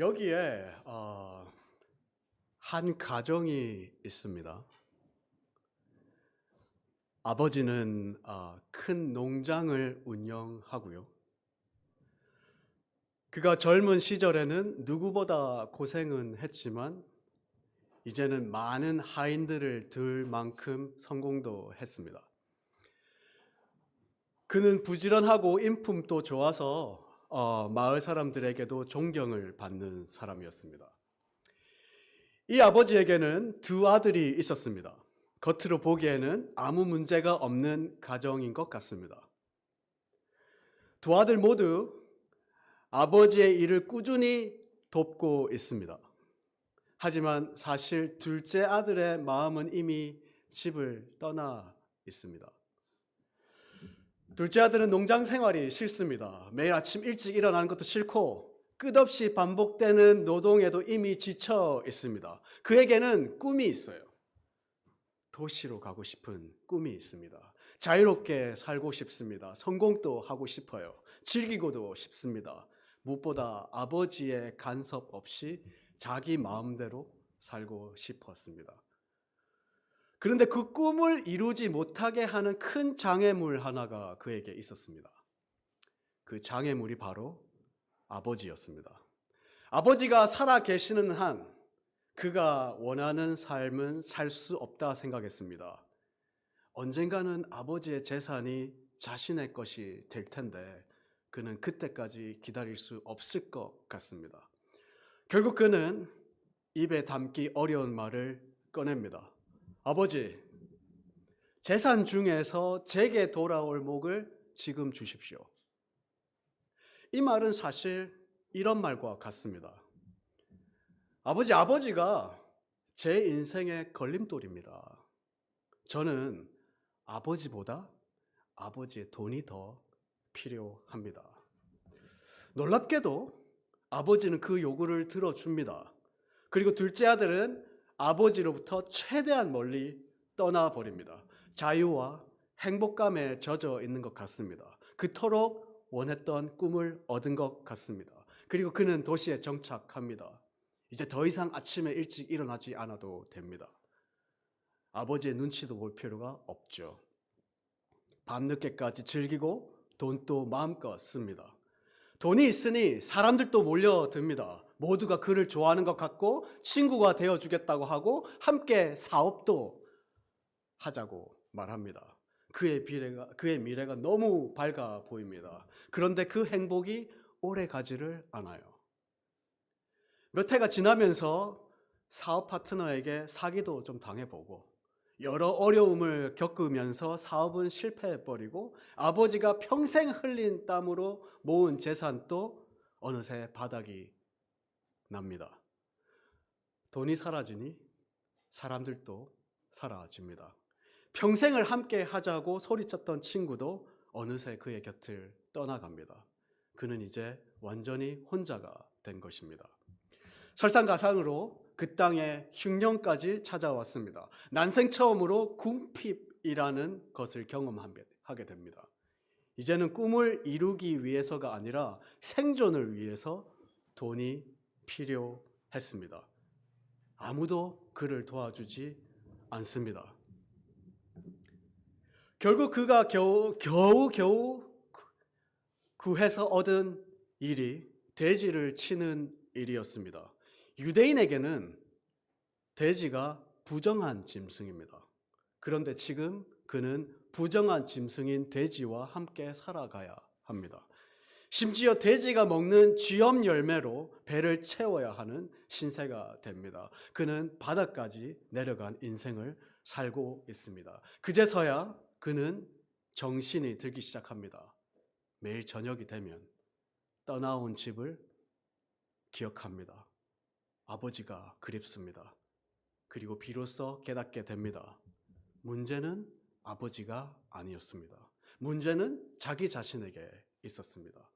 여기에 한 가정이 있습니다. 아버지는 큰 농장을 운영하고요. 그가 젊은 시절에는 누구보다 고생은 했지만 이제는 많은 하인들을 들 만큼 성공도 했습니다. 그는 부지런하고 인품도 좋아서 마을 사람들에게도 존경을 받는 사람이었습니다. 이 아버지에게는 두 아들이 있었습니다. 겉으로 보기에는 아무 문제가 없는 가정인 것 같습니다. 두 아들 모두 아버지의 일을 꾸준히 돕고 있습니다. 하지만 사실 둘째 아들의 마음은 이미 집을 떠나 있습니다. 둘째 아들은 농장 생활이 싫습니다. 매일 아침 일찍 일어나는 것도 싫고 끝없이 반복되는 노동에도 이미 지쳐 있습니다. 그에게는 꿈이 있어요. 도시로 가고 싶은 꿈이 있습니다. 자유롭게 살고 싶습니다. 성공도 하고 싶어요. 즐기고도 싶습니다. 무엇보다 아버지의 간섭 없이 자기 마음대로 살고 싶었습니다. 그런데 그 꿈을 이루지 못하게 하는 큰 장애물 하나가 그에게 있었습니다. 그 장애물이 바로 아버지였습니다. 아버지가 살아 계시는 한 그가 원하는 삶은 살 수 없다 생각했습니다. 언젠가는 아버지의 재산이 자신의 것이 될 텐데 그는 그때까지 기다릴 수 없을 것 같습니다. 결국 그는 입에 담기 어려운 말을 꺼냅니다. 아버지, 재산 중에서 제게 돌아올 목을 지금 주십시오. 이 말은 사실 이런 말과 같습니다. 아버지가 제 인생의 걸림돌입니다. 저는 아버지보다 아버지의 돈이 더 필요합니다. 놀랍게도 아버지는 그 요구를 들어줍니다. 그리고 둘째 아들은 아버지로부터 최대한 멀리 떠나버립니다. 자유와 행복감에 젖어 있는 것 같습니다. 그토록 원했던 꿈을 얻은 것 같습니다. 그리고 그는 도시에 정착합니다. 이제 더 이상 아침에 일찍 일어나지 않아도 됩니다. 아버지의 눈치도 볼 필요가 없죠. 밤늦게까지 즐기고 돈도 마음껏 씁니다. 돈이 있으니 사람들도 몰려듭니다. 모두가 그를 좋아하는 것 같고 친구가 되어주겠다고 하고 함께 사업도 하자고 말합니다. 그의 미래가 너무 밝아 보입니다. 그런데 그 행복이 오래 가지를 않아요. 몇 해가 지나면서 사업 파트너에게 사기도 좀 당해보고 여러 어려움을 겪으면서 사업은 실패해버리고 아버지가 평생 흘린 땀으로 모은 재산도 어느새 바닥이 납니다. 돈이 사라지니 사람들도 사라집니다. 평생을 함께 하자고 소리쳤던 친구도 어느새 그의 곁을 떠나갑니다. 그는 이제 완전히 혼자가 된 것입니다. 설상가상으로 그 땅에 흉년까지 찾아왔습니다. 난생 처음으로 궁핍이라는 것을 경험하게 됩니다. 이제는 꿈을 이루기 위해서가 아니라 생존을 위해서 돈이 필요했습니다. 아무도 그를 도와주지 않습니다. 결국 그가 겨우 구해서 얻은 일이 돼지를 치는 일이었습니다. 유대인에게는 돼지가 부정한 짐승입니다. 그런데 지금 그는 부정한 짐승인 돼지와 함께 살아가야 합니다. 심지어 돼지가 먹는 쥐엄 열매로 배를 채워야 하는 신세가 됩니다. 그는 바닥까지 내려간 인생을 살고 있습니다. 그제서야 그는 정신이 들기 시작합니다. 매일 저녁이 되면 떠나온 집을 기억합니다. 아버지가 그립습니다. 그리고 비로소 깨닫게 됩니다. 문제는 아버지가 아니었습니다. 문제는 자기 자신에게 있었습니다.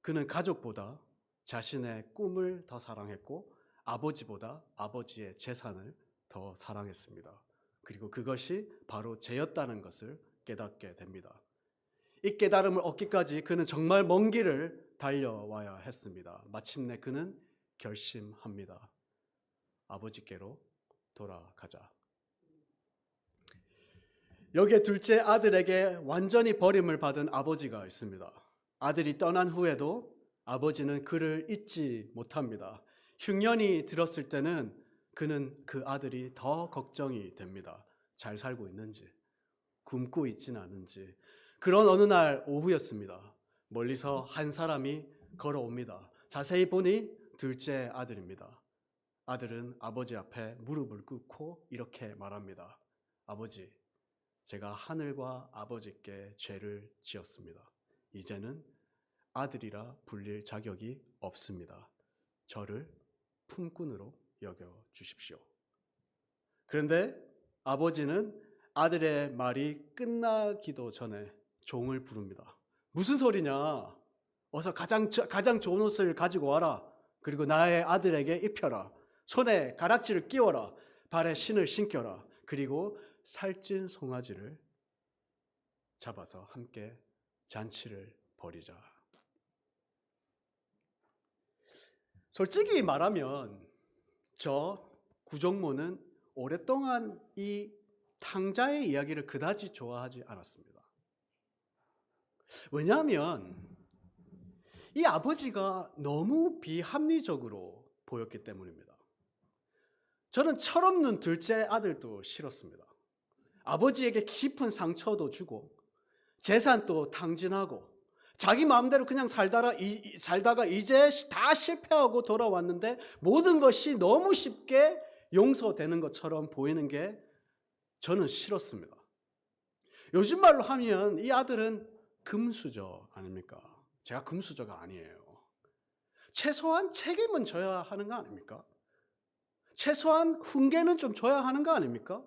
그는 가족보다 자신의 꿈을 더 사랑했고 아버지보다 아버지의 재산을 더 사랑했습니다. 그리고 그것이 바로 죄였다는 것을 깨닫게 됩니다. 이 깨달음을 얻기까지 그는 정말 먼 길을 달려와야 했습니다. 마침내 그는 결심합니다. 아버지께로 돌아가자. 여기에 둘째 아들에게 완전히 버림을 받은 아버지가 있습니다. 아들이 떠난 후에도 아버지는 그를 잊지 못합니다. 흉년이 들었을 때는 그는 그 아들이 더 걱정이 됩니다. 잘 살고 있는지, 굶고 있지는 않은지. 그런 어느 날 오후였습니다. 멀리서 한 사람이 걸어옵니다. 자세히 보니 둘째 아들입니다. 아들은 아버지 앞에 무릎을 꿇고 이렇게 말합니다. 아버지, 제가 하늘과 아버지께 죄를 지었습니다. 이제는 아들이라 불릴 자격이 없습니다. 저를 품꾼으로 여겨 주십시오. 그런데 아버지는 아들의 말이 끝나기도 전에 종을 부릅니다. 무슨 소리냐? 어서 가장 좋은 옷을 가지고 와라. 그리고 나의 아들에게 입혀라. 손에 가락지를 끼워라. 발에 신을 신겨라. 그리고 살찐 송아지를 잡아서 함께 잔치를 벌이자. 솔직히 말하면 저 구정모는 오랫동안 이 탕자의 이야기를 그다지 좋아하지 않았습니다. 왜냐하면 이 아버지가 너무 비합리적으로 보였기 때문입니다. 저는 철없는 둘째 아들도 싫었습니다. 아버지에게 깊은 상처도 주고 재산도 탕진하고 자기 마음대로 그냥 살다가 이제 다 실패하고 돌아왔는데 모든 것이 너무 쉽게 용서되는 것처럼 보이는 게 저는 싫었습니다. 요즘 말로 하면 이 아들은 금수저 아닙니까? 제가 금수저가 아니에요. 최소한 책임은 져야 하는 거 아닙니까? 최소한 훈계는 좀 줘야 하는 거 아닙니까?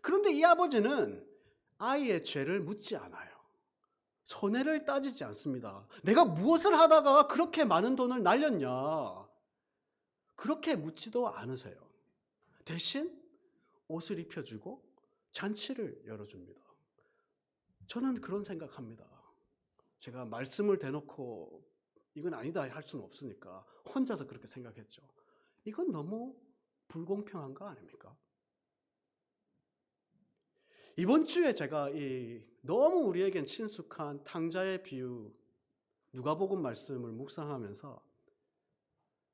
그런데 이 아버지는 아이의 죄를 묻지 않아요. 손해를 따지지 않습니다. 내가 무엇을 하다가 그렇게 많은 돈을 날렸냐? 그렇게 묻지도 않으세요. 대신 옷을 입혀주고 잔치를 열어줍니다. 저는 그런 생각합니다. 제가 말씀을 대놓고 이건 아니다 할 수는 없으니까 혼자서 그렇게 생각했죠. 이건 너무 불공평한 거 아닙니까? 이번 주에 제가 너무 우리에겐 친숙한 탕자의 비유 누가복음 말씀을 묵상하면서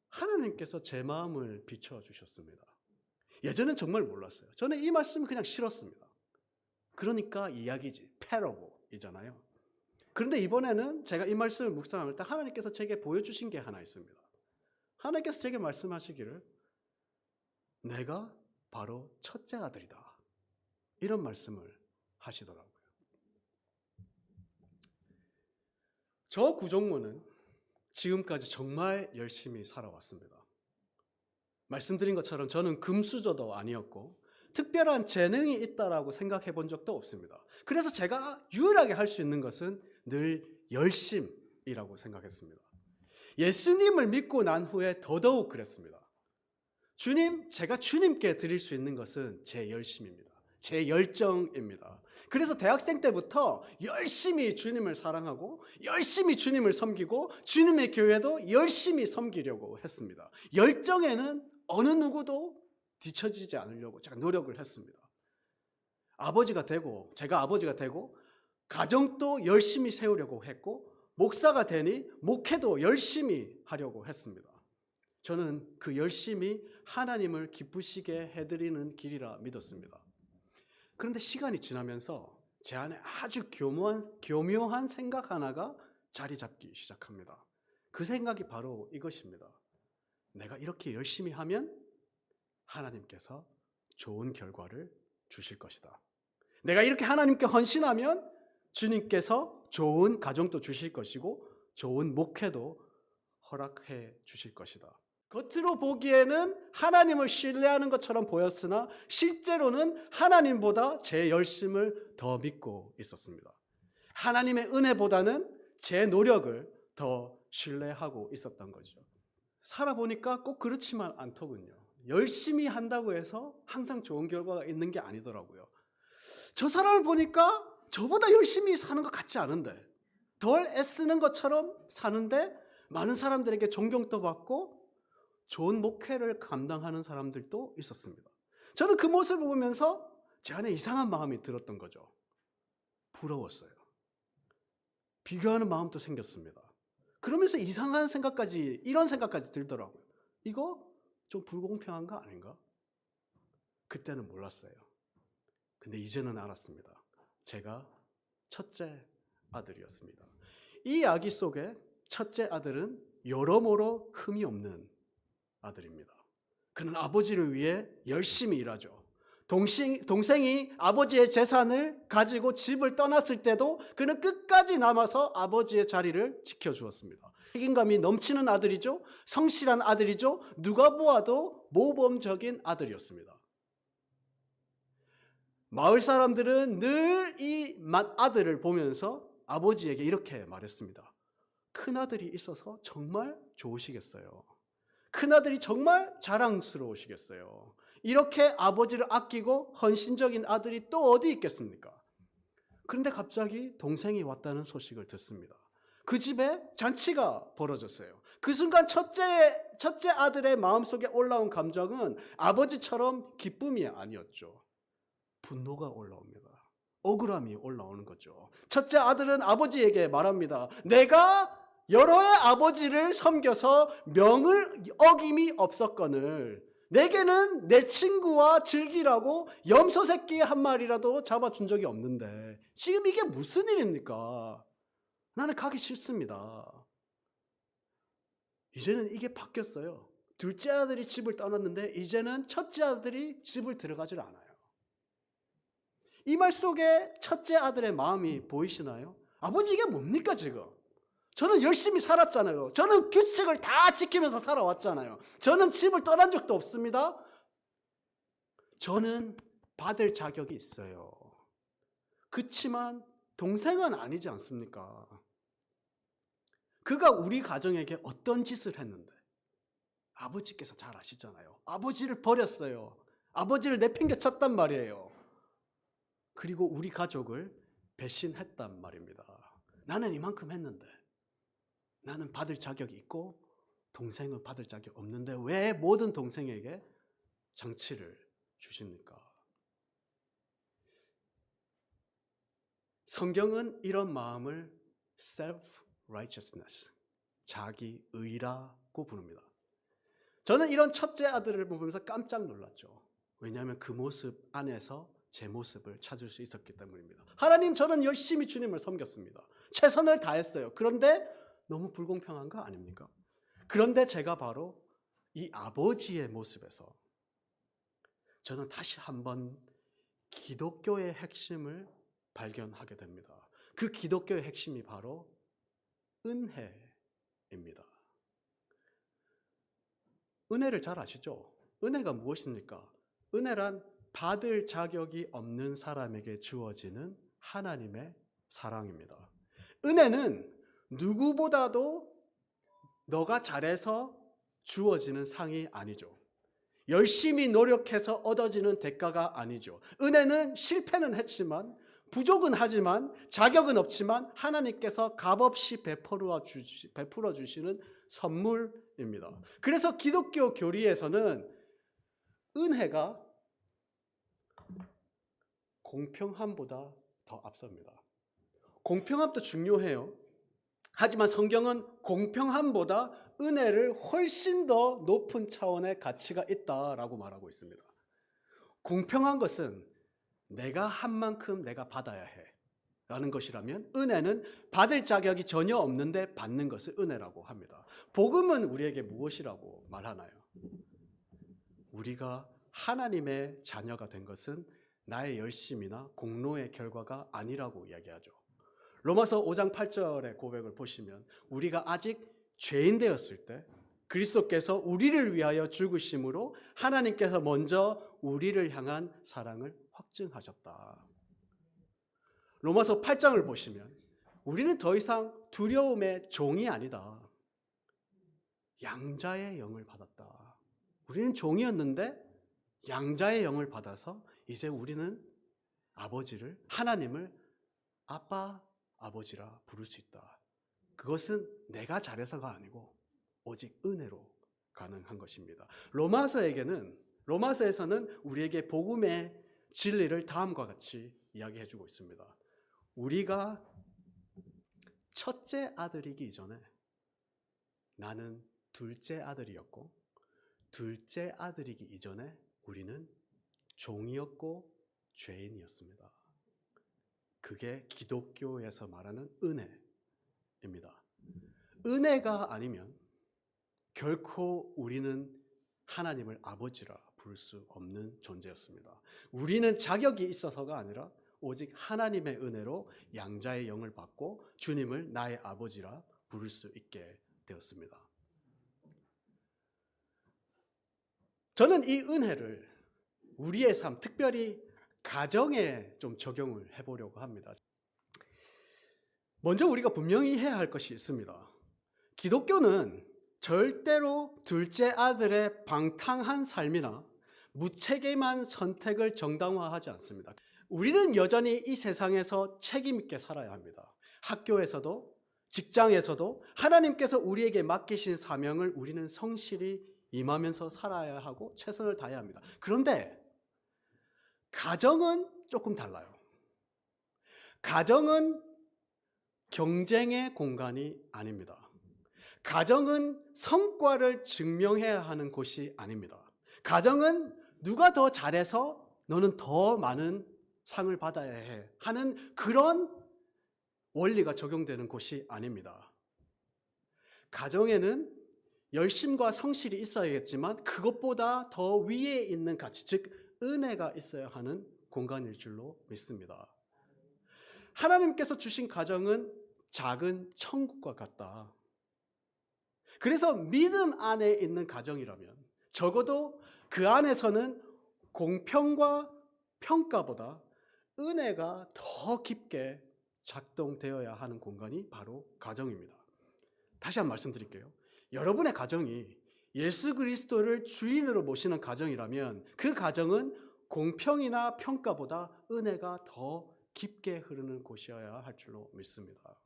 하나님께서 제 마음을 비춰주셨습니다. 예전엔 정말 몰랐어요. 저는 이 말씀이 그냥 싫었습니다. 그러니까 이야기지, 패러블이잖아요. 그런데 이번에는 제가 이 말씀을 묵상할 때 하나님께서 제게 보여주신 게 하나 있습니다. 하나님께서 제게 말씀하시기를 내가 바로 첫째 아들이다. 이런 말씀을 하시더라고요. 저 구정모는 지금까지 정말 열심히 살아왔습니다. 말씀드린 것처럼 저는 금수저도 아니었고 특별한 재능이 있다라고 생각해 본 적도 없습니다. 그래서 제가 유일하게 할 수 있는 것은 늘 열심이라고 생각했습니다. 예수님을 믿고 난 후에 더더욱 그랬습니다. 주님, 제가 주님께 드릴 수 있는 것은 제 열심입니다. 제 열정입니다. 그래서 대학생 때부터 열심히 주님을 사랑하고 열심히 주님을 섬기고 주님의 교회도 열심히 섬기려고 했습니다. 열정에는 어느 누구도 뒤처지지 않으려고 제가 노력을 했습니다. 제가 아버지가 되고 가정도 열심히 세우려고 했고 목사가 되니 목회도 열심히 하려고 했습니다. 저는 그 열심히 하나님을 기쁘시게 해드리는 길이라 믿었습니다. 그런데 시간이 지나면서 제 안에 아주 교묘한 생각 하나가 자리 잡기 시작합니다. 그 생각이 바로 이것입니다. 내가 이렇게 열심히 하면 하나님께서 좋은 결과를 주실 것이다. 내가 이렇게 하나님께 헌신하면 주님께서 좋은 가정도 주실 것이고 좋은 목회도 허락해 주실 것이다. 겉으로 보기에는 하나님을 신뢰하는 것처럼 보였으나 실제로는 하나님보다 제 열심을 더 믿고 있었습니다. 하나님의 은혜보다는 제 노력을 더 신뢰하고 있었던 거죠. 살아보니까 꼭 그렇지만 않더군요. 열심히 한다고 해서 항상 좋은 결과가 있는 게 아니더라고요. 저 사람을 보니까 저보다 열심히 사는 것 같지 않은데 덜 애쓰는 것처럼 사는데 많은 사람들에게 존경도 받고 좋은 목회를 감당하는 사람들도 있었습니다. 저는 그 모습을 보면서 제 안에 이상한 마음이 들었던 거죠. 부러웠어요. 비교하는 마음도 생겼습니다. 그러면서 이상한 생각까지, 이런 생각까지 들더라고요. 이거 좀 불공평한 거 아닌가? 그때는 몰랐어요. 근데 이제는 알았습니다. 제가 첫째 아들이었습니다. 이 이야기 속에 첫째 아들은 여러모로 흠이 없는 아들입니다. 그는 아버지를 위해 열심히 일하죠. 동생이 아버지의 재산을 가지고 집을 떠났을 때도 그는 끝까지 남아서 아버지의 자리를 지켜주었습니다. 책임감이 넘치는 아들이죠. 성실한 아들이죠. 누가 보아도 모범적인 아들이었습니다. 마을 사람들은 늘 이 맏아들을 보면서 아버지에게 이렇게 말했습니다. 큰아들이 있어서 정말 좋으시겠어요. 큰아들이 정말 자랑스러우시겠어요. 이렇게 아버지를 아끼고 헌신적인 아들이 또 어디 있겠습니까? 그런데 갑자기 동생이 왔다는 소식을 듣습니다. 그 집에 잔치가 벌어졌어요. 그 순간 첫째 아들의 마음속에 올라온 감정은 아버지처럼 기쁨이 아니었죠. 분노가 올라옵니다. 억울함이 올라오는 거죠. 첫째 아들은 아버지에게 말합니다. 내가 여러의 아버지를 섬겨서 명을 어김이 없었거늘 내게는 내 친구와 즐기라고 염소 새끼 한 마리라도 잡아준 적이 없는데 지금 이게 무슨 일입니까? 나는 가기 싫습니다. 이제는 이게 바뀌었어요. 둘째 아들이 집을 떠났는데 이제는 첫째 아들이 집을 들어가질 않아요. 이 말 속에 첫째 아들의 마음이 보이시나요? 아버지 이게 뭡니까 지금? 저는 열심히 살았잖아요. 저는 규칙을 다 지키면서 살아왔잖아요. 저는 집을 떠난 적도 없습니다. 저는 받을 자격이 있어요. 그렇지만 동생은 아니지 않습니까? 그가 우리 가정에게 어떤 짓을 했는데 아버지께서 잘 아시잖아요. 아버지를 버렸어요. 아버지를 내팽개쳤단 말이에요. 그리고 우리 가족을 배신했단 말입니다. 나는 이만큼 했는데 나는 받을 자격이 있고 동생은 받을 자격이 없는데 왜 모든 동생에게 장치를 주십니까? 성경은 이런 마음을 self-righteousness, 자기 의라고 부릅니다. 저는 이런 첫째 아들을 보면서 깜짝 놀랐죠. 왜냐하면 그 모습 안에서 제 모습을 찾을 수 있었기 때문입니다. 하나님, 저는 열심히 주님을 섬겼습니다. 최선을 다했어요. 그런데 너무 불공평한 거 아닙니까? 그런데 제가 바로 이 아버지의 모습에서 저는 다시 한번 기독교의 핵심을 발견하게 됩니다. 그 기독교의 핵심이 바로 은혜입니다. 은혜를 잘 아시죠? 은혜가 무엇입니까? 은혜란 받을 자격이 없는 사람에게 주어지는 하나님의 사랑입니다. 은혜는 누구보다도 너가 잘해서 주어지는 상이 아니죠. 열심히 노력해서 얻어지는 대가가 아니죠. 은혜는 실패는 했지만, 부족은 하지만, 자격은 없지만 하나님께서 값없이 베풀어 주시는 선물입니다. 그래서 기독교 교리에서는 은혜가 공평함보다 더 앞섭니다. 공평함도 중요해요. 하지만 성경은 공평함보다 은혜를 훨씬 더 높은 차원의 가치가 있다라고 말하고 있습니다. 공평한 것은 내가 한 만큼 내가 받아야 해 라는 것이라면, 은혜는 받을 자격이 전혀 없는데 받는 것을 은혜라고 합니다. 복음은 우리에게 무엇이라고 말하나요? 우리가 하나님의 자녀가 된 것은 나의 열심이나 공로의 결과가 아니라고 이야기하죠. 로마서 5장 8절의 고백을 보시면 우리가 아직 죄인 되었을 때 그리스도께서 우리를 위하여 죽으심으로 하나님께서 먼저 우리를 향한 사랑을 확증하셨다. 로마서 8장을 보시면 우리는 더 이상 두려움의 종이 아니다. 양자의 영을 받았다. 우리는 종이었는데 양자의 영을 받아서 이제 우리는 아버지를, 하나님을 아빠, 아버지라 부를 수 있다. 그것은 내가 잘해서가 아니고 오직 은혜로 가능한 것입니다. 로마서에서는 우리에게 복음의 진리를 다음과 같이 이야기해 주고 있습니다. 우리가 첫째 아들이기 이전에 나는 둘째 아들이었고, 둘째 아들이기 이전에 우리는 종이었고 죄인이었습니다. 그게 기독교에서 말하는 은혜입니다. 은혜가 아니면 결코 우리는 하나님을 아버지라 부를 수 없는 존재였습니다. 우리는 자격이 있어서가 아니라 오직 하나님의 은혜로 양자의 영을 받고 주님을 나의 아버지라 부를 수 있게 되었습니다. 저는 이 은혜를 우리의 삶, 특별히 가정에 좀 적용을 해보려고 합니다. 먼저 우리가 분명히 해야 할 것이 있습니다. 기독교는 절대로 둘째 아들의 방탕한 삶이나 무책임한 선택을 정당화하지 않습니다. 우리는 여전히 이 세상에서 책임 있게 살아야 합니다. 학교에서도 직장에서도 하나님께서 우리에게 맡기신 사명을 우리는 성실히 임하면서 살아야 하고 최선을 다해야 합니다. 그런데 가정은 조금 달라요. 가정은 경쟁의 공간이 아닙니다. 가정은 성과를 증명해야 하는 곳이 아닙니다. 가정은 누가 더 잘해서 너는 더 많은 상을 받아야 해 하는 그런 원리가 적용되는 곳이 아닙니다. 가정에는 열심과 성실이 있어야겠지만 그것보다 더 위에 있는 가치, 즉 은혜가 있어야 하는 공간일 줄로 믿습니다. 하나님께서 주신 가정은 작은 천국과 같다. 그래서 믿음 안에 있는 가정이라면 적어도 그 안에서는 공평과 평가보다 은혜가 더 깊게 작동되어야 하는 공간이 바로 가정입니다. 다시 한번 말씀드릴게요. 여러분의 가정이 예수 그리스도를 주인으로 모시는 가정이라면 그 가정은 공평이나 평가보다 은혜가 더 깊게 흐르는 곳이어야 할 줄로 믿습니다.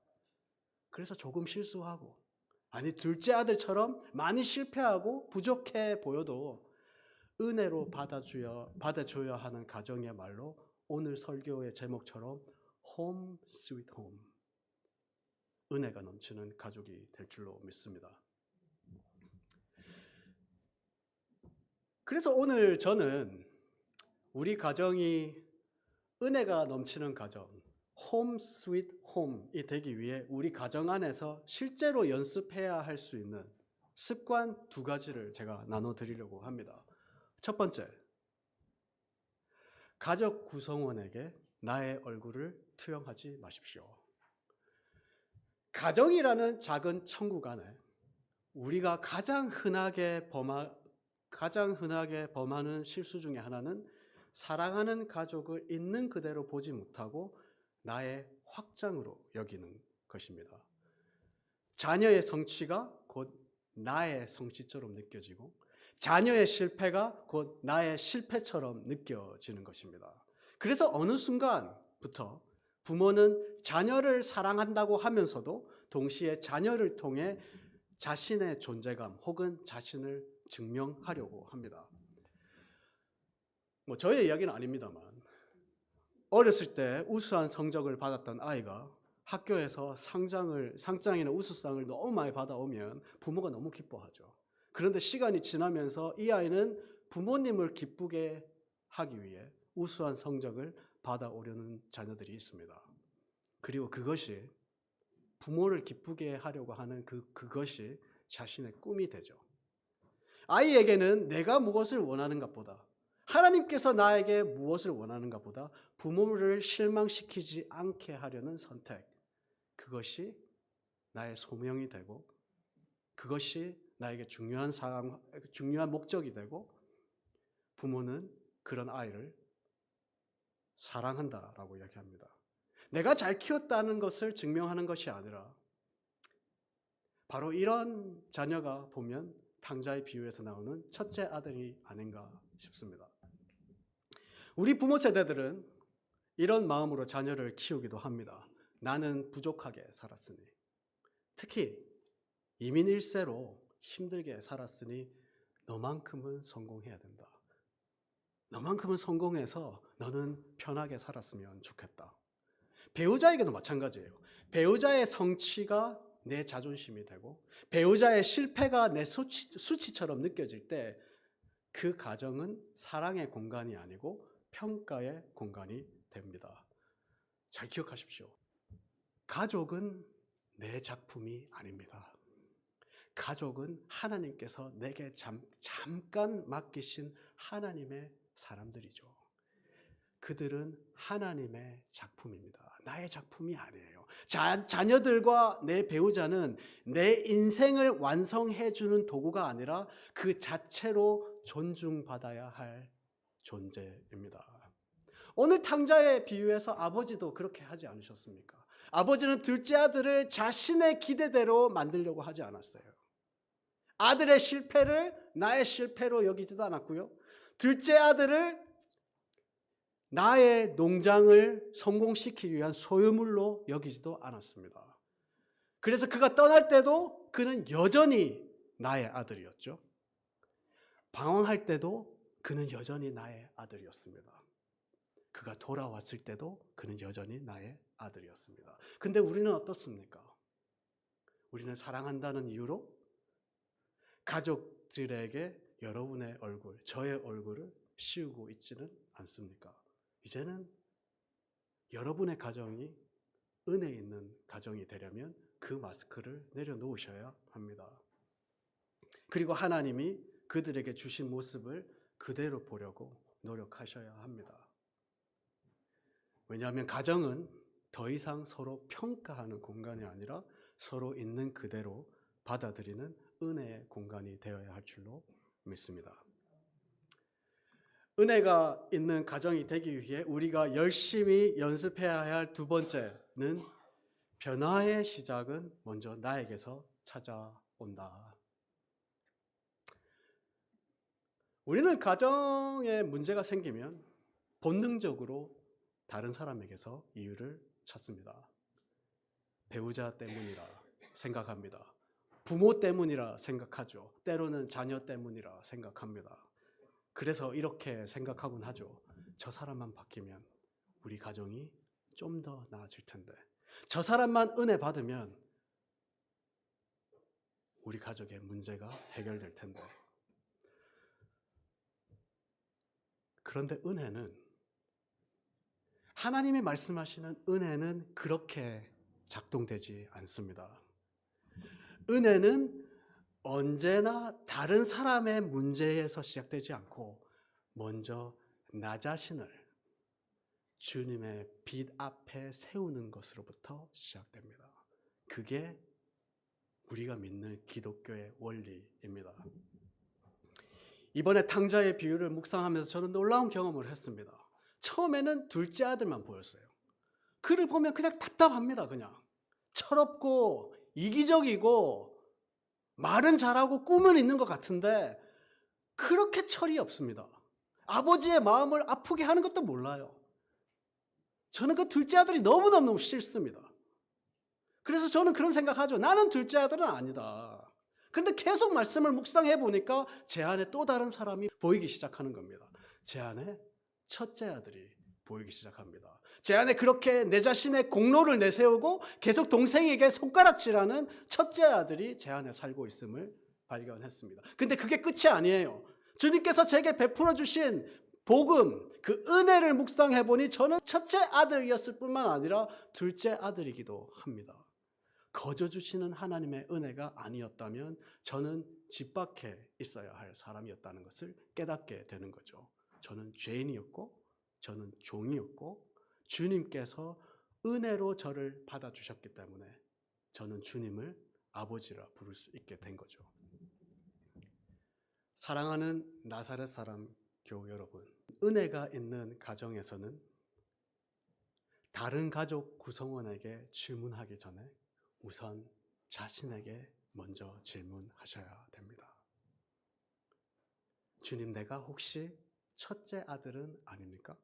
그래서 조금 실수하고, 아니 둘째 아들처럼 많이 실패하고 부족해 보여도 은혜로 받아줘야 하는 가정이야말로 오늘 설교의 제목처럼 홈 스윗 홈, 은혜가 넘치는 가족이 될 줄로 믿습니다. 그래서 오늘 저는 우리 가정이 은혜가 넘치는 가정, 홈 스윗 홈이 되기 위해 우리 가정 안에서 실제로 연습해야 할 수 있는 습관 2가지를 제가 나눠드리려고 합니다. 첫 번째, 가족 구성원에게 나의 얼굴을 투영하지 마십시오. 가정이라는 작은 천국 안에 우리가 가장 흔하게 범하는 실수 중에 하나는 사랑하는 가족을 있는 그대로 보지 못하고 나의 확장으로 여기는 것입니다. 자녀의 성취가 곧 나의 성취처럼 느껴지고 자녀의 실패가 곧 나의 실패처럼 느껴지는 것입니다. 그래서 어느 순간부터 부모는 자녀를 사랑한다고 하면서도 동시에 자녀를 통해 자신의 존재감 혹은 자신을 증명하려고 합니다. 저의 이야기는 아닙니다만 어렸을 때 우수한 성적을 받았던 아이가 학교에서 상장이나 우수상을 너무 많이 받아오면 부모가 너무 기뻐하죠. 그런데 시간이 지나면서 이 아이는 부모님을 기쁘게 하기 위해 우수한 성적을 받아오려는 자녀들이 있습니다. 그리고 그것이 부모를 기쁘게 하려고 하는 그것이 자신의 꿈이 되죠. 아이에게는 내가 무엇을 원하는가 보다, 하나님께서 나에게 무엇을 원하는가 보다 부모를 실망시키지 않게 하려는 선택, 그것이 나의 소명이 되고 그것이 나에게 중요한 목적이 되고 부모는 그런 아이를 사랑한다라고 이야기합니다. 내가 잘 키웠다는 것을 증명하는 것이 아니라 바로 이런 자녀가 보면 탕자의 비유에서 나오는 첫째 아들이 아닌가 싶습니다. 우리 부모 세대들은 이런 마음으로 자녀를 키우기도 합니다. 나는 부족하게 살았으니, 특히 이민 1세로 힘들게 살았으니 너만큼은 성공해야 된다. 너만큼은 성공해서 너는 편하게 살았으면 좋겠다. 배우자에게도 마찬가지예요. 배우자의 성취가 내 자존심이 되고 배우자의 실패가 내 수치처럼 느껴질 때 그 가정은 사랑의 공간이 아니고 평가의 공간이 됩니다. 잘 기억하십시오. 가족은 내 작품이 아닙니다. 가족은 하나님께서 내게 잠깐 맡기신 하나님의 사람들이죠. 그들은 하나님의 작품입니다. 나의 작품이 아니에요. 자녀들과 내 배우자는 내 인생을 완성해 주는 도구가 아니라 그 자체로 존중받아야 할 존재입니다. 오늘 탕자의 비유에서 아버지도 그렇게 하지 않으셨습니까? 아버지는 둘째 아들을 자신의 기대대로 만들려고 하지 않았어요. 아들의 실패를 나의 실패로 여기지도 않았고요. 둘째 아들을 나의 농장을 성공시키기 위한 소유물로 여기지도 않았습니다. 그래서 그가 떠날 때도 그는 여전히 나의 아들이었죠. 방황할 때도 그는 여전히 나의 아들이었습니다. 그가 돌아왔을 때도 그는 여전히 나의 아들이었습니다. 근데 우리는 어떻습니까? 우리는 사랑한다는 이유로 가족들에게 여러분의 얼굴, 저의 얼굴을 씌우고 있지는 않습니까? 이제는 여러분의 가정이 은혜 있는 가정이 되려면 그 마스크를 내려놓으셔야 합니다. 그리고 하나님이 그들에게 주신 모습을 그대로 보려고 노력하셔야 합니다. 왜냐하면 가정은 더 이상 서로 평가하는 공간이 아니라 서로 있는 그대로 받아들이는 은혜의 공간이 되어야 할 줄로 믿습니다. 은혜가 있는 가정이 되기 위해 우리가 열심히 연습해야 할 두 번째는 변화의 시작은 먼저 나에게서 찾아온다. 우리는 가정에 문제가 생기면 본능적으로 다른 사람에게서 이유를 찾습니다. 배우자 때문이라 생각합니다. 부모 때문이라 생각하죠. 때로는 자녀 때문이라 생각합니다. 그래서 이렇게 생각하곤 하죠. 저 사람만 바뀌면 우리 가정이 좀 더 나아질 텐데. 저 사람만 은혜 받으면 우리 가족의 문제가 해결될 텐데. 그런데 은혜는, 하나님이 말씀하시는 은혜는 그렇게 작동되지 않습니다. 은혜는 언제나 다른 사람의 문제에서 시작되지 않고 먼저 나 자신을 주님의 빛 앞에 세우는 것으로부터 시작됩니다. 그게 우리가 믿는 기독교의 원리입니다. 이번에 탕자의 비유를 묵상하면서 저는 놀라운 경험을 했습니다. 처음에는 둘째 아들만 보였어요. 그를 보면 그냥 답답합니다. 그냥 철없고 이기적이고 말은 잘하고 꿈은 있는 것 같은데 그렇게 철이 없습니다. 아버지의 마음을 아프게 하는 것도 몰라요. 저는 그 둘째 아들이 너무너무 싫습니다. 그래서 저는 그런 생각하죠. 나는 둘째 아들은 아니다. 근데 계속 말씀을 묵상해 보니까 제 안에 또 다른 사람이 보이기 시작하는 겁니다. 제 안에 첫째 아들이 보이기 시작합니다. 제 안에 그렇게 내 자신의 공로를 내세우고 계속 동생에게 손가락질하는 첫째 아들이 제 안에 살고 있음을 발견했습니다. 근데 그게 끝이 아니에요. 주님께서 제게 베풀어 주신 복음, 그 은혜를 묵상해 보니 저는 첫째 아들이었을 뿐만 아니라 둘째 아들이기도 합니다. 거저 주시는 하나님의 은혜가 아니었다면 저는 집 밖에 있어야 할 사람이었다는 것을 깨닫게 되는 거죠. 저는 죄인이었고 저는 종이었고 주님께서 은혜로 저를 받아주셨기 때문에 저는 주님을 아버지라 부를 수 있게 된 거죠. 사랑하는 나사렛 사람 교우 여러분, 은혜가 있는 가정에서는 다른 가족 구성원에게 질문하기 전에 우선 자신에게 먼저 질문하셔야 됩니다. 주님, 내가 혹시 첫째 아들은 아닙니까?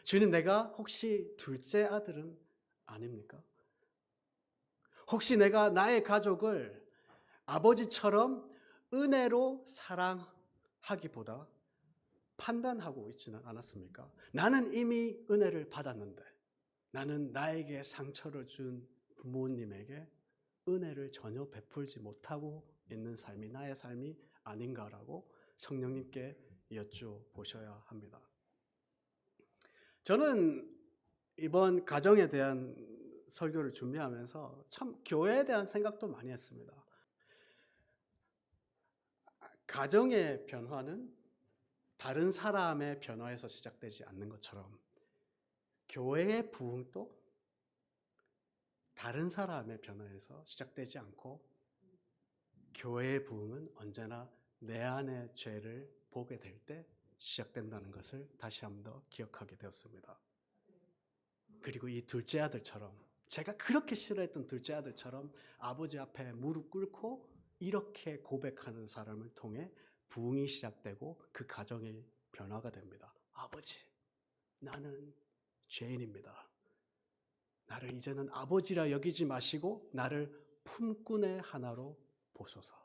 주님, 내가 혹시 둘째 아들은 아닙니까? 혹시 내가 나의 가족을 아버지처럼 은혜로 하기보다 판단하고 있지는 않았습니까? 나는 이미 은혜를 받았는데 나는 나에게 상처를 준 부모님에게 은혜를 전혀 베풀지 못하고 있는 삶이 나의 삶이 아닌가라고 성령님께 여쭤보셔야 합니다. 저는 이번 가정에 대한 설교를 준비하면서 참 교회에 대한 생각도 많이 했습니다. 가정의 변화는 다른 사람의 변화에서 시작되지 않는 것처럼 교회의 부흥도 다른 사람의 변화에서 시작되지 않고 교회의 부흥은 언제나 내 안의 죄를 보게 될 때 시작된다는 것을 다시 한 번 더 기억하게 되었습니다. 그리고 이 둘째 아들처럼 제가 그렇게 싫어했던 둘째 아들처럼 아버지 앞에 무릎 꿇고 이렇게 고백하는 사람을 통해 부흥이 시작되고 그 가정의 변화가 됩니다. 아버지, 나는 죄인입니다. 나를 이제는 아버지라 여기지 마시고 나를 품꾼의 하나로 보소서.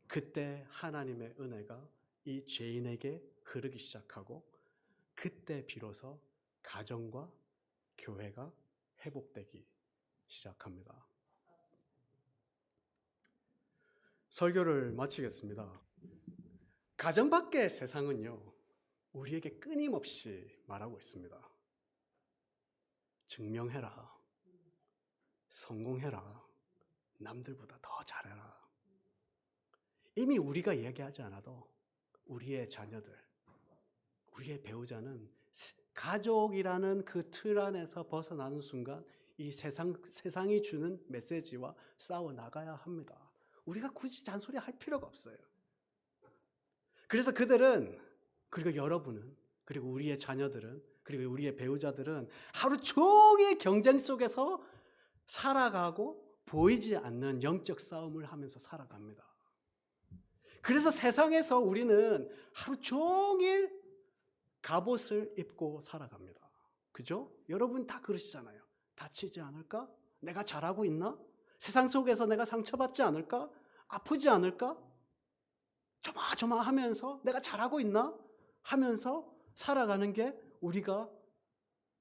그때 하나님의 은혜가 이 죄인에게 흐르기 시작하고 그때 비로소 가정과 교회가 회복되기 시작합니다. 설교를 마치겠습니다. 가정 밖의 세상은요, 우리에게 끊임없이 말하고 있습니다. 증명해라. 성공해라. 남들보다 더 잘해라. 이미 우리가 얘기하지 않아도 우리의 자녀들, 우리의 배우자는 가족이라는 그 틀 안에서 벗어나는 순간 이 세상이 주는 메시지와 싸워 나가야 합니다. 우리가 굳이 잔소리 할 필요가 없어요. 그래서 그들은, 그리고 여러분은, 그리고 우리의 자녀들은, 그리고 우리의 배우자들은 하루 종일 경쟁 속에서 살아가고 보이지 않는 영적 싸움을 하면서 살아갑니다. 그래서 세상에서 우리는 하루 종일 갑옷을 입고 살아갑니다. 그죠? 여러분 다 그러시잖아요. 다치지 않을까? 내가 잘하고 있나? 세상 속에서 내가 상처받지 않을까? 아프지 않을까? 조마조마하면서 내가 잘하고 있나? 하면서 살아가는 게 우리가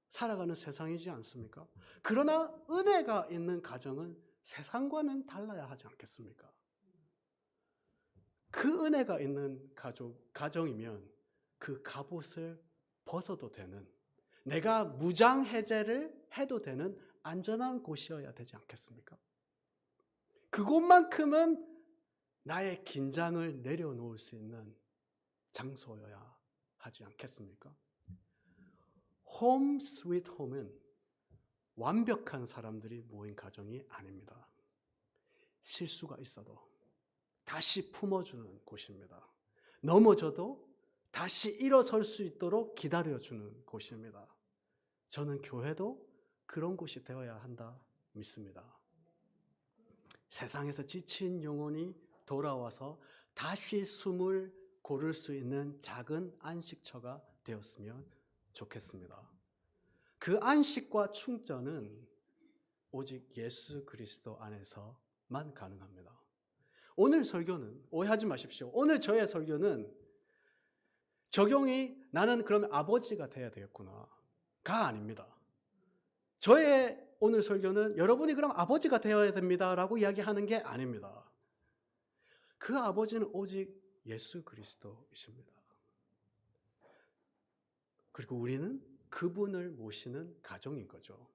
살아가는 세상이지 않습니까? 그러나 은혜가 있는 가정은 세상과는 달라야 하지 않겠습니까? 그 은혜가 있는 가정이면 그 갑옷을 벗어도 되는, 내가 무장 해제를 해도 되는 안전한 곳이어야 되지 않겠습니까? 그곳만큼은 나의 긴장을 내려놓을 수 있는 장소여야 하지 않겠습니까? 홈 스윗 홈은 완벽한 사람들이 모인 가정이 아닙니다. 실수가 있어도 다시 품어주는 곳입니다. 넘어져도 다시 일어설 수 있도록 기다려주는 곳입니다. 저는 교회도 그런 곳이 되어야 한다 믿습니다. 세상에서 지친 영혼이 돌아와서 다시 숨을 고를 수 있는 작은 안식처가 되었으면 좋겠습니다. 그 안식과 충전은 오직 예수 그리스도 안에서만 가능합니다. 오늘 설교는 오해하지 마십시오. 오늘 저의 설교는 적용이 나는 그러면 아버지가 돼야 되겠구나가 아닙니다. 저의 오늘 설교는 여러분이 그럼 아버지가 되어야 됩니다라고 이야기하는 게 아닙니다. 그 아버지는 오직 예수 그리스도이십니다. 그리고 우리는 그분을 모시는 가정인 거죠.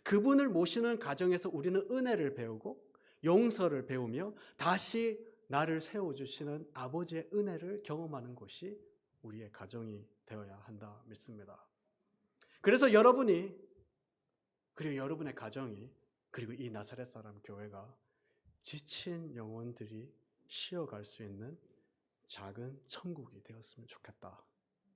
그분을 모시는 가정에서 우리는 은혜를 배우고 용서를 배우며 다시 나를 세워주시는 아버지의 은혜를 경험하는 곳이 우리의 가정이 되어야 한다 믿습니다. 그래서 여러분이, 그리고 여러분의 가정이, 그리고 이 나사렛 사람 교회가 지친 영혼들이 쉬어갈 수 있는 작은 천국이 되었으면 좋겠다.